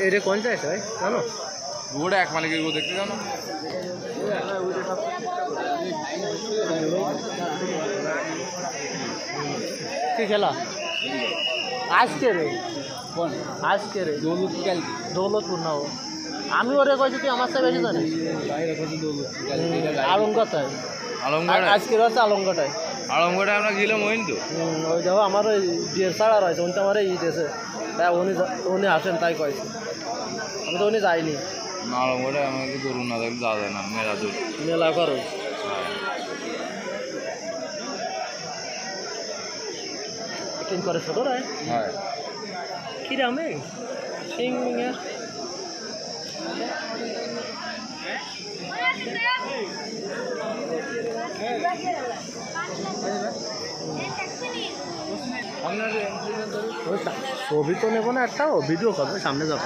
এটা কোন চাইছে ভাই জানো? গোটা এক মালিকের গো দেখতে জানো? কি খেলা আজকে রে? কোন আজকে রে? দৌলতপুর না, আমি ওরে কইছি তুই আমার সাথে বেশি জানিস। আলমগড়ায় আজকের হচ্ছে আলমগড়ায়। আলমগড়ায় আমরা গেলাম ওই তো ওই দেখো আমার ওই বিয়ের ছাড়া রয়েছে উনি তো আমার ঈদ এসে তাই উনি আসেন তাই কয়েছে, আমি তো উনি যাইনি। আলমগড়ায় আমাকে গরু না দেখলে যাওয়া যায় না, মেলা দূর মেলা করো কিন করে ছোট রে কিরামে সিংমিয়া ছবি তো নেবো না, একটা ভিডিও করবে সামনে যাবো।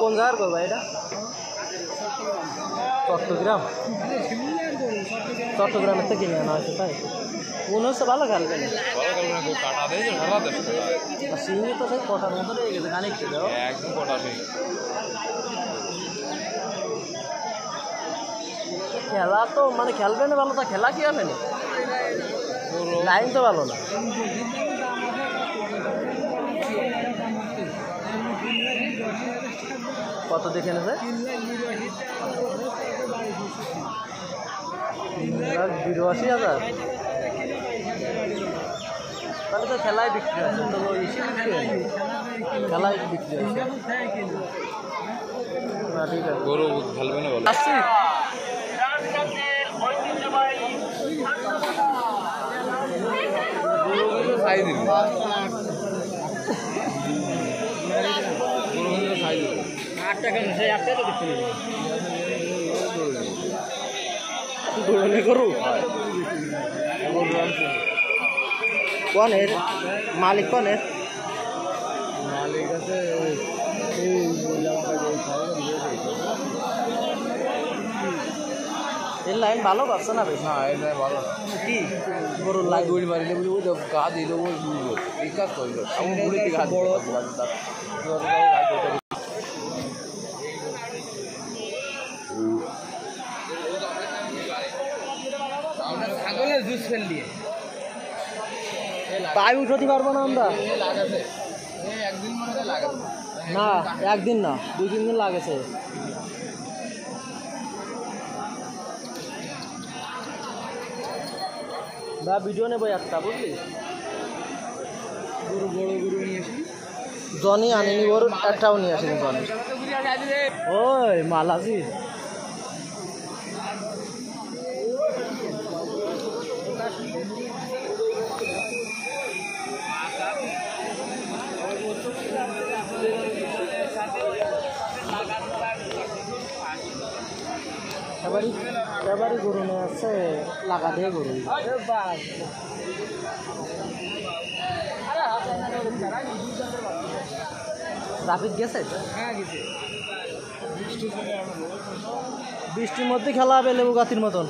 কোন জায়গার করবা এটা? চট্টগ্রাম, চট্টগ্রামের থেকে কিনে আনা হয়েছে তাই মনে হচ্ছে ভালো খেলবে। সিঙ্গি তো সেই কটার মতো রয়ে গেছে খানিকটা একদম কটা খেলা তো মানে খেলবে না ভালো, তা খেলা কি হবে না, লাইন তো ভালো না। কত দেখে নেছে? 82,000। তাহলে তো খেলায় বিক্রি আছে, তো ইসে বিক্রি হয় খেলায় বিক্রি আছে। ঠিক আছে গরু খেলবে না বলো আসছি। খাই দিবি খাই দিবি 8 টাকা না, সেই 8 টাকা তো বিক্রি নেই দৌড়ালে গরু। কনের মালিক? কনের মালিক আছে এর লাইন ভালো পাচ্ছে না বেশ। না এটা ভালো কি গরুর লাইন দৌড়ি মারিলে বুঝি ওই গা দিল ওই বুঝলো এই কাজ করলো আমি বুড়ি দিকে হাত বড় আমরা ছাগলের জুস ফেল দিয়ে পায়ে উঠাতে পারবো না আমরা। লাগাছে একদিন মনে হয় লাগাছে না একদিন না 2-3 দিন লাগেছে। বা ভিডিও নেবো একটা বুঝলি, গরু বড় গরু নিয়ে আসি জনি আনিনি, ওর একটাও নিয়ে আসেনি জনি। ওই মালাজি এবারই গরু নিয়ে আসছে, লাগা দিয়ে গরু রাফিক গেছে। বৃষ্টির মধ্যে খেলা হবে লেবু গাতির মতন।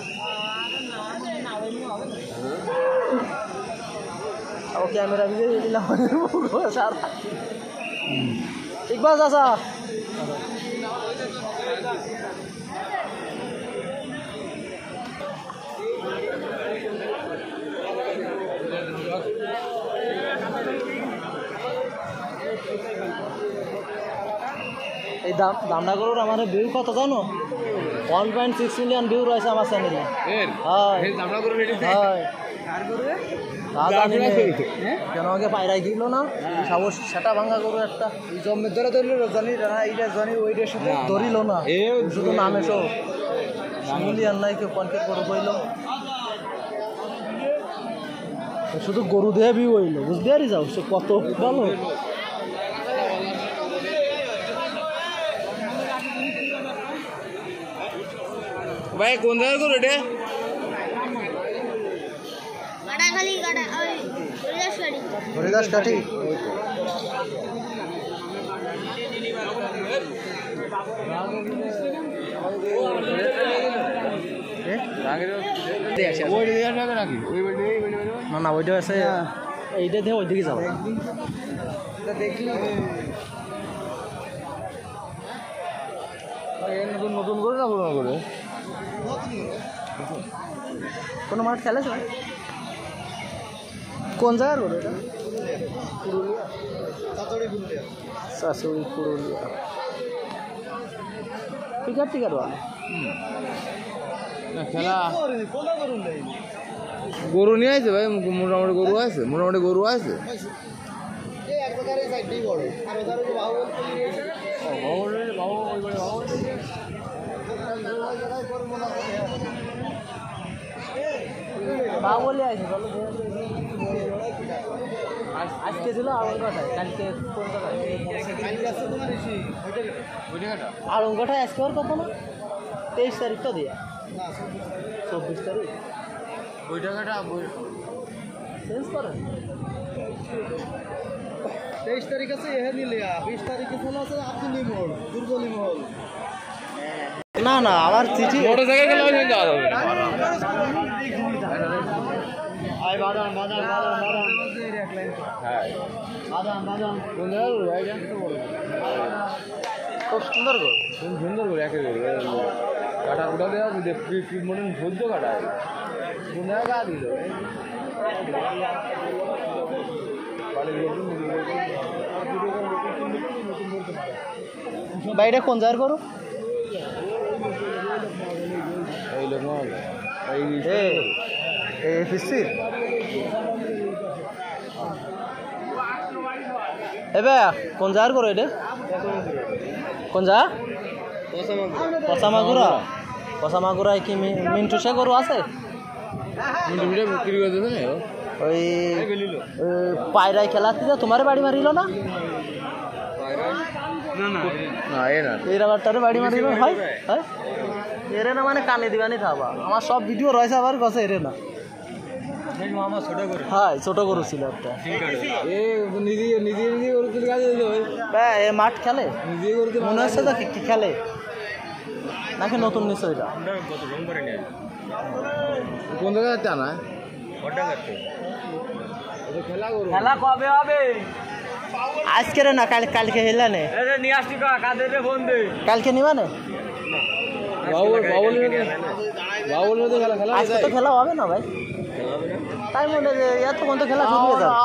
ও ক্যামেরা ভিডিও দিলাম ইকবাল চাচা এই দামনা গরুর আমার ভিউ কত জানো? 1.6 মিলিয়ন ভিউ রয়েছে আমার চ্যানেলে। হয় কেন আগে পায়রাই গেল না সাহস সেটা ভাঙা করো একটা জন্মের ধরে ধরল জানি না এইটা জানি ওইটার সাথে ধরিল না শুধু নামে সব সামলি আর নাই কেউ কনকেট করে কইল শুধু গরু দেহে বি হইল বুঝতে পারি যাও সে কত ভালো ভাই কোন জায়গায় করো এটা হরিদাস কাঠি না না ওইটা আছে এইটা দিয়ে ওইদিকে যাবো দেখলি নতুন নতুন করে না পুরোনো করে কোনো মাঠ খেলেছে কোন জায়গার করে এটা পুরুলিয়া শাশুড়ি পুরুলিয়া টিকার টিকার খেলা গরু নিয়ে আছে ভাই মোটামুটি গরু আছে বাবলি আছে আজকে ছিল আলঙ্কাটায় কালকে কোন আলঙ্কাটায় আজকে আর কত না 23 তারিখ তো দিয়া 24 তারিখ ওই টাকাটা চেঞ্জ করে 23 তারিখ আছে এহে নিলে 20 তারিখে চলে আছে আব্দুল লিমল দুর্বল লিমল না না আমার চিঠি বড় জায়গায় গেলে ওই যাওয়া যাবে আয় বাদাম বাদাম বাদাম বাদাম হ্যাঁ বাদাম কোন জায়গায় খুব সুন্দর গো সুন্দর করে একে কাটা কুটা দেওয়া মনে সহ্য কাটায় কোন জায়গায় দিল বাইরে কোন জায়গার করো এই লোক এই ফিসি এবে কোন জায়গার করো এটা কোন জায়গা কষামাগুড়ায় কি মিন্টু সে গরু আছে বিক্রি করে দিতে ওই পায়রায় খেলাতে তোমার বাড়ি মারিল না এই রাবারটারে বাড়ি মারিল হয় হয় এরে না মানে কানে দিবানি থাবা আমার সব ভিডিও রয়েছে আবার গছে এরে না হ্যাঁ ছোট গরু ছিল একটা এ মাঠ খেলে মনে হচ্ছে তো কি খেলে নাকি নতুন নিশ্চয় এটা কোন জায়গায় টানা খেলা কবে হবে আজকে না কালকে হেলা নে কালকে নিবা নে আজকে তো খেলা হবে না ভাই তাই মনে হয় এতক্ষণ তো খেলা শুরু হয়ে যাবে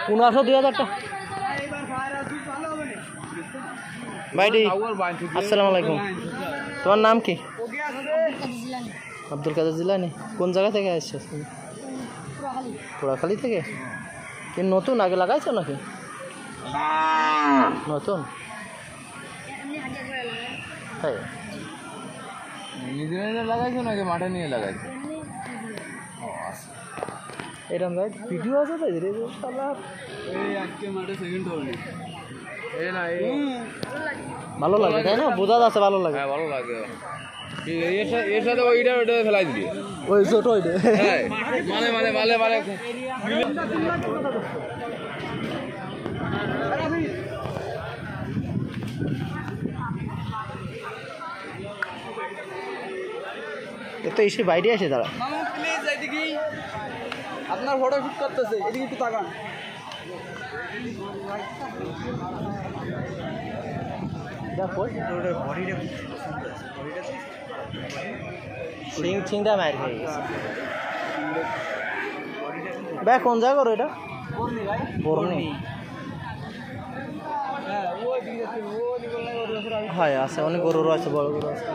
15,000 ভাইডি আসসালামু আলাইকুম তোমার নাম কি আব্দুল কাদের জিলানি কোন জায়গা থেকে আসছো পোড়াখালী থেকে কি নতুন আগে লাগাইছো নাকি নতুন তাই নিজে লাগাইছো নাকি মাঠে নিয়ে লাগাইছো এরকম ভাই ভিডিও আছে তাই রে ভালো লাগে তাই না বোঝা যাচ্ছে ভালো লাগে ভালো লাগে এর সাথে ওইটা ফেলাই দিবি ওই ছোট ওইটা মানে তো এসে বাইরে আসে তারা আপনার ফটো শুট করতেছে এদিকে একটু তাকান দেখো সিংটা মার খেয়ে গেছে ভাই কোন জায়গা করো এটা বর্ণি হয় আছে, অনেক গরুরও আছে, বড় গরু আছে।